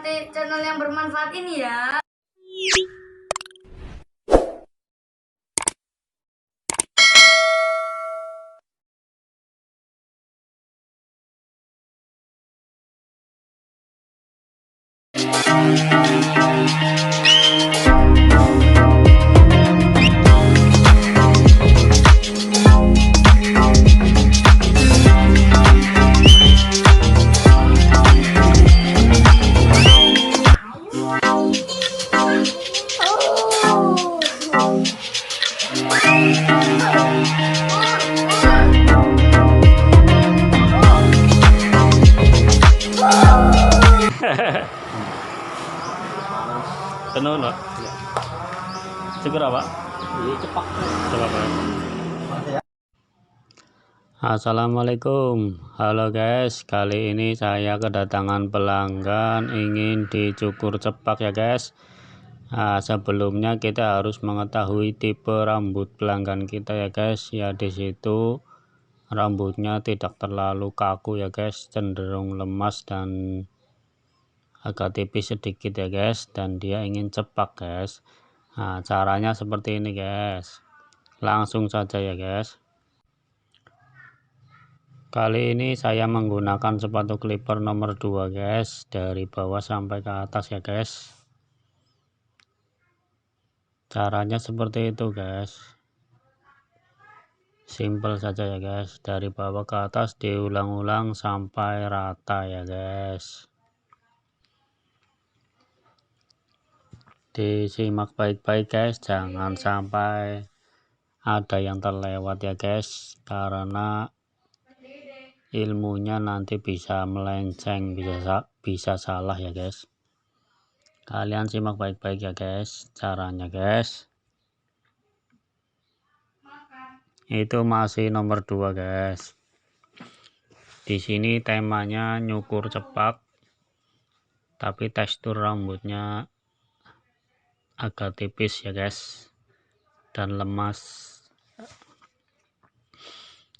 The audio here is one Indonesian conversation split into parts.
menikmati channel yang bermanfaat ini ya. Tenun, Pak. Segera, Pak. Cepak. Coba, Pak. Assalamualaikum. Halo guys, kali ini saya kedatangan pelanggan ingin dicukur cepak ya guys. Sebelumnya kita harus mengetahui tipe rambut pelanggan kita ya guys. Ya, di situ rambutnya tidak terlalu kaku ya guys, cenderung lemas dan agak tipis sedikit ya guys, dan dia ingin cepak guys. Caranya seperti ini guys, langsung saja ya guys. Kali ini saya menggunakan sepatu clipper nomor 2 guys, dari bawah sampai ke atas ya guys. Caranya seperti itu guys, simple saja ya guys, dari bawah ke atas diulang-ulang sampai rata ya guys. Disimak baik-baik guys, jangan sampai ada yang terlewat ya guys, karena ilmunya nanti bisa melenceng, bisa salah ya guys. Kalian simak baik-baik ya guys caranya guys. Itu masih nomor 2 guys. Di sini temanya nyukur cepak, tapi tekstur rambutnya agak tipis ya guys, dan lemas.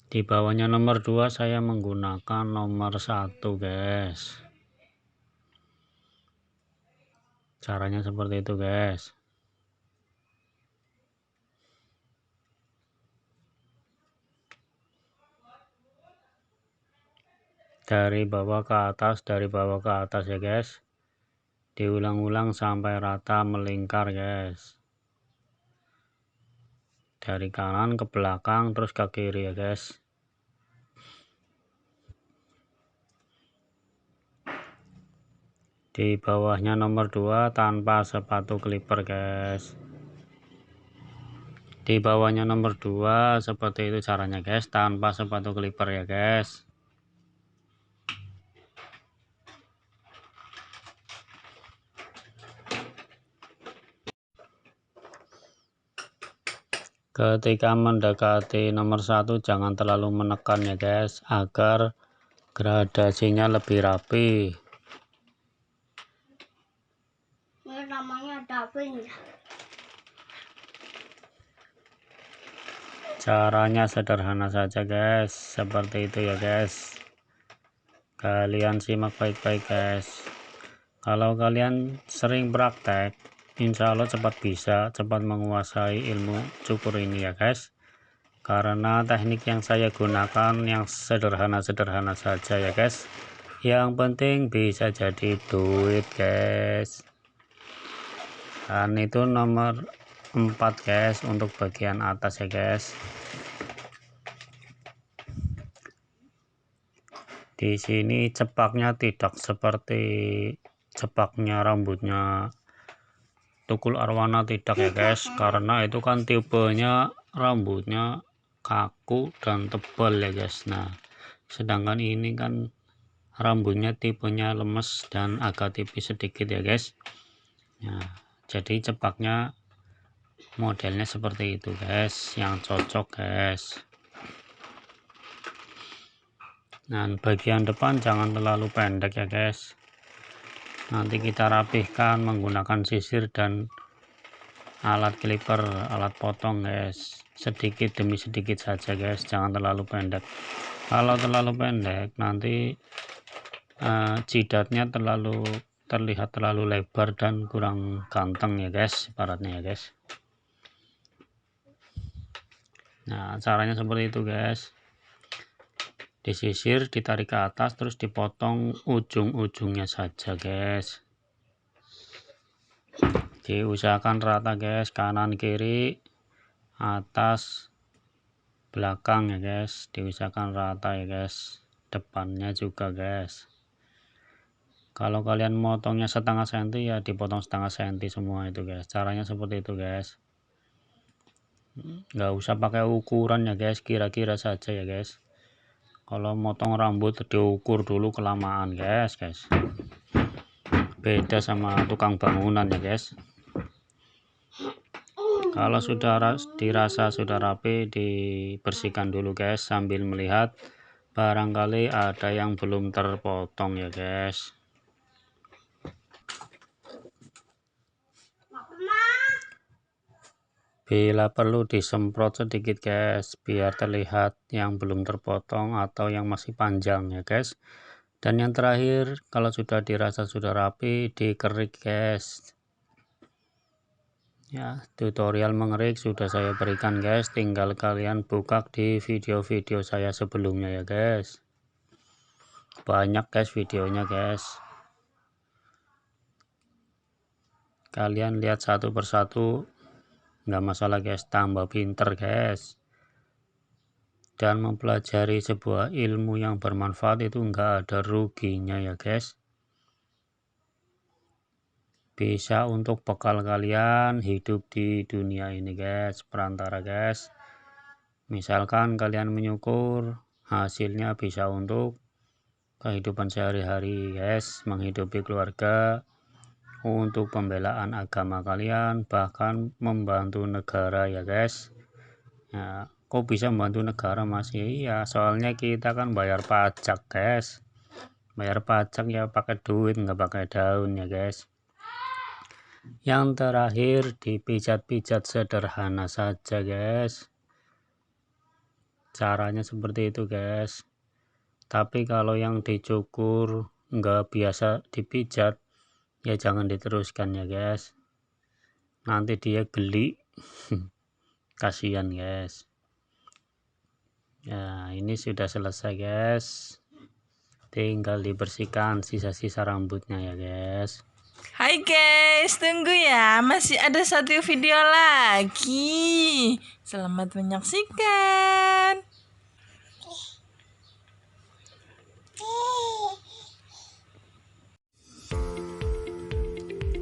Di bawahnya nomor 2 saya menggunakan nomor 1 guys. Caranya seperti itu guys. Dari bawah ke atas, dari bawah ke atas ya guys, diulang-ulang sampai rata melingkar guys, dari kanan ke belakang terus ke kiri ya guys. Di bawahnya nomor 2 tanpa sepatu clipper guys. Di bawahnya nomor 2 seperti itu caranya guys, tanpa sepatu clipper ya guys. Ketika mendekati nomor 1 jangan terlalu menekan ya guys, agar gradasinya lebih rapi. Ini namanya dubbing ya. Caranya sederhana saja guys, seperti itu ya guys. Kalian simak baik-baik guys. Kalau kalian sering praktek, insya Allah cepat menguasai ilmu cukur ini ya guys. Karena teknik yang saya gunakan yang sederhana-sederhana saja ya guys. Yang penting bisa jadi duit guys. Dan itu nomor 4 guys, untuk bagian atas ya guys. Di sini cepaknya tidak seperti cepaknya rambutnya Tukul Arwana, tidak ya guys, karena itu kan tipenya rambutnya kaku dan tebal ya guys. Nah, sedangkan ini kan rambutnya tipenya lemes dan agak tipis sedikit ya guys. Nah, jadi cepaknya modelnya seperti itu guys, yang cocok guys. Dan bagian depan jangan terlalu pendek ya guys, nanti kita rapihkan menggunakan sisir dan alat clipper, alat potong guys, sedikit demi sedikit saja guys, jangan terlalu pendek. Kalau terlalu pendek nanti jidatnya terlalu terlihat terlalu lebar dan kurang ganteng ya guys, ibaratnya ya guys. Nah, caranya seperti itu guys. Disisir, ditarik ke atas, terus dipotong ujung-ujungnya saja guys. Diusahakan rata guys, kanan kiri, atas, belakang ya guys. Diusahakan rata ya guys, depannya juga guys. Kalau kalian motongnya setengah senti ya dipotong setengah senti semua itu guys. Caranya seperti itu guys. Nggak usah pakai ukuran ya guys, kira-kira saja ya guys. Kalau motong rambut diukur dulu kelamaan guys. Beda sama tukang bangunan ya guys. Kalau sudah dirasa sudah rapi, dibersihkan dulu guys sambil melihat barangkali ada yang belum terpotong ya guys. Bila perlu disemprot sedikit guys, biar terlihat yang belum terpotong atau yang masih panjang ya guys. Dan yang terakhir, kalau sudah dirasa sudah rapi, dikerik guys. Ya, tutorial mengerik sudah saya berikan guys, tinggal kalian buka di video-video saya sebelumnya ya guys. Banyak guys videonya guys. Kalian lihat satu persatu, nggak masalah guys, tambah pinter guys. Dan mempelajari sebuah ilmu yang bermanfaat itu nggak ada ruginya ya guys. Bisa untuk bekal kalian hidup di dunia ini guys, perantara guys. Misalkan kalian menyukur, hasilnya bisa untuk kehidupan sehari-hari guys, menghidupi keluarga, untuk pembelaan agama kalian, bahkan membantu negara ya guys. Ya, kok bisa membantu negara mas? Iya, soalnya kita kan bayar pajak guys. Bayar pajak ya pakai duit, nggak pakai daun ya guys. Yang terakhir, dipijat-pijat sederhana saja guys. Caranya seperti itu guys. Tapi kalau yang dicukur nggak biasa dipijat, ya jangan diteruskan ya guys. Nanti dia geli. Kasihan guys. Ya, ini sudah selesai guys. Tinggal dibersihkan sisa-sisa rambutnya ya guys. Hai guys, tunggu ya, masih ada satu video lagi. Selamat menyaksikan.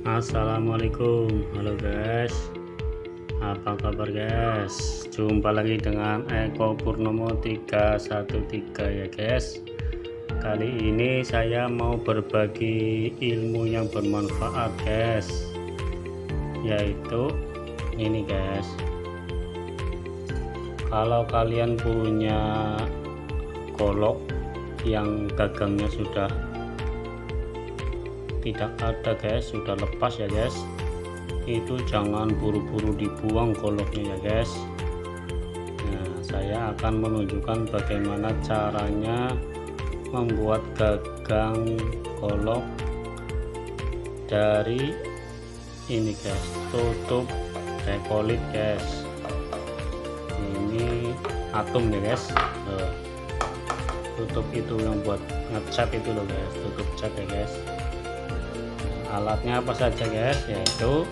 Assalamualaikum, halo guys. Apa kabar guys? Jumpa lagi dengan Eko Purnomo 313 ya guys. Kali ini saya mau berbagi ilmu yang bermanfaat guys, yaitu ini guys. Kalau kalian punya golok yang gagangnya sudah tidak ada guys, sudah lepas ya guys, itu jangan buru-buru dibuang goloknya ya guys. Nah, saya akan menunjukkan bagaimana caranya membuat gagang golok dari ini guys, tutup dekolit guys. Ini atom ya guys. Tutup itu yang buat ngecat itu loh guys, tutup cat ya guys. Alatnya apa saja guys, yaitu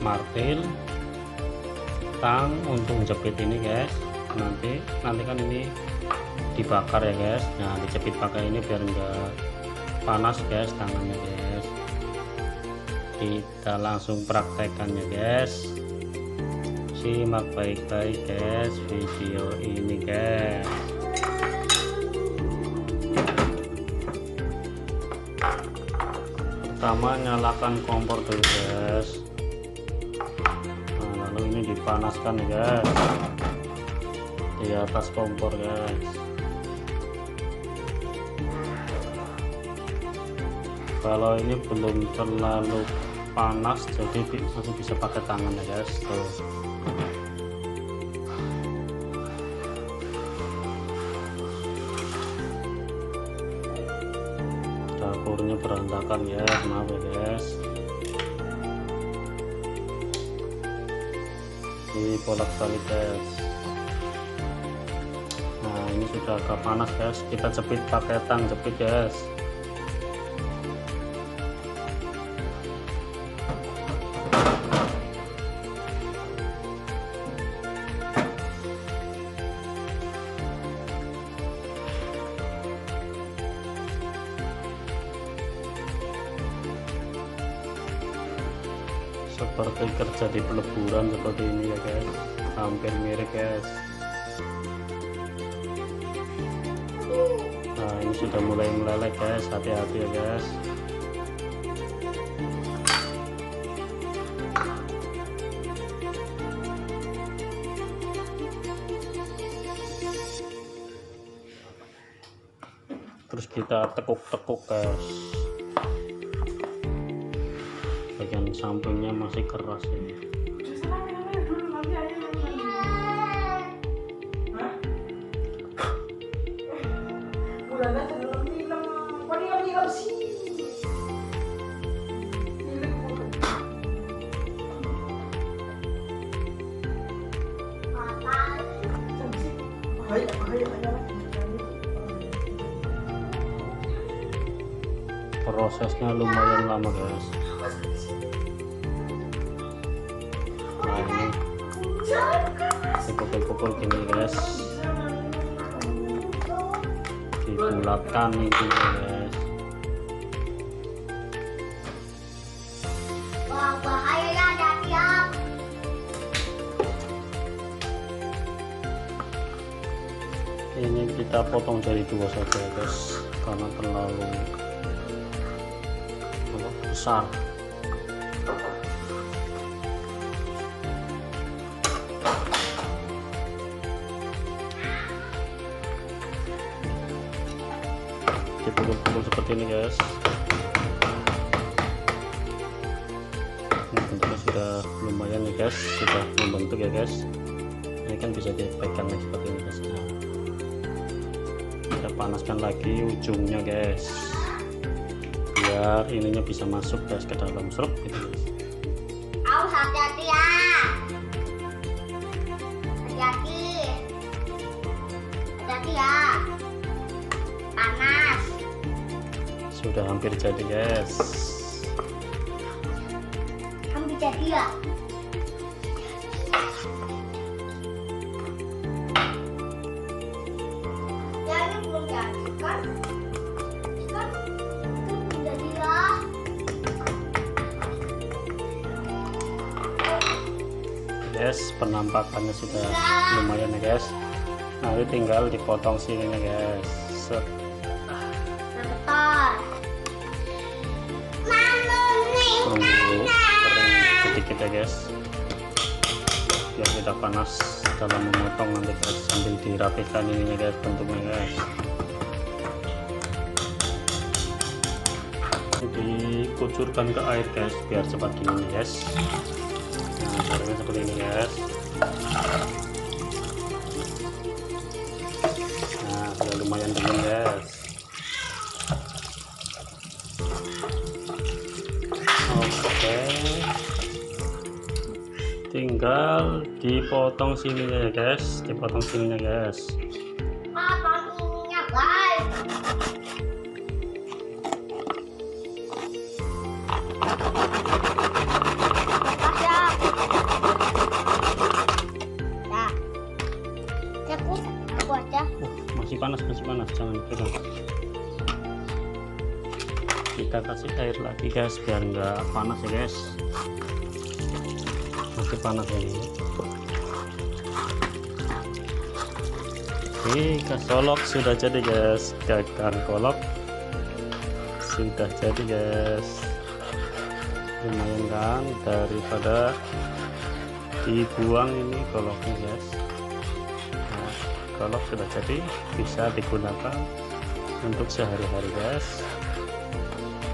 martil, tang untuk jepit ini guys. Nanti kan ini dibakar ya guys. Nah, dijepit pakai ini biar enggak panas guys tangannya guys. Kita langsung praktekkan ya guys. Simak baik-baik guys video ini guys. Pertama nyalakan kompor dulu guys. Nah, lalu ini dipanaskan ya guys di atas kompor guys. Kalau ini belum terlalu panas, jadi masih bisa pakai tangan ya guys. Tuh. dapurnya berantakan ya, maaf ya guys. Dibolak balik guys. Nah ini sudah agak panas guys, kita jepit pakai tang jepit guys. Seperti kerja di peleburan seperti ini ya guys, hampir mirip guys. Nah ini sudah mulai meleleh guys, hati-hati ya guys. Terus kita tekuk-tekuk guys, bagian sampingnya masih keras ini. Prosesnya lumayan lama guys. Nah ini dipukul-pukul gini guys, dibulatkan ini guys. Wah, bahaya ya, hati-hati. Ini kita potong jadi dua saja guys, karena terlalu besar. Dipukul-pukul seperti ini guys. Ini bentuknya sudah lumayan nih guys, sudah membentuk ya guys. Ini kan bisa dipegang seperti ini guys. Nah, kita panaskan lagi ujungnya guys, biar ininya bisa masuk guys ke dalam serep gitu guys. Awas, hati-hati ya. Hati-hati. Hati-hati ya. Panas. Sudah hampir jadi guys. Hampir jadi ya. Ya ini belum jadi kan? Kan itu belum jadi ya. Guys, penampakannya sudah lumayan ya guys. Nah ini tinggal dipotong sininya guys. Set. Bentar. Tunggu kering sedikit ya guys, biar tidak panas dalam memotong nanti guys, sambil dirapikan ininya guys, bentuknya guys. Dikucurkan ke air guys biar cepat dingin guys. Nah caranya seperti ini guys. Nah sudah lumayan dingin guys. Oke, tinggal dipotong sininya ya guys, dipotong sininya guys. Potong ininya guys. Lepas ya. Nah. Cukup aku aja. Masih panas, jangan pegang. Kita kasih air lagi guys biar nggak panas ya guys, masih panas ini. Kolok sudah jadi guys, gagang kolok sudah jadi guys. Lumayan kan, daripada dibuang ini koloknya guys. Nah, kolok sudah jadi, bisa digunakan untuk sehari-hari guys.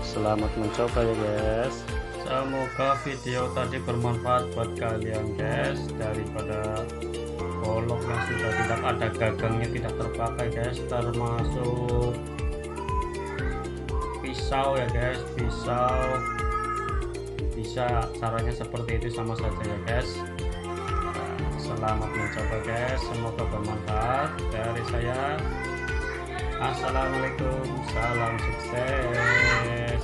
Selamat mencoba ya guys. Semoga video tadi bermanfaat buat kalian guys. Daripada kolok yang sudah tidak ada gagangnya, tidak terpakai guys, termasuk pisau pisau ya guys, pisau bisa caranya seperti itu sama saja ya guys. Selamat mencoba guys, semoga bermanfaat. Dari saya, assalamualaikum, salam sukses.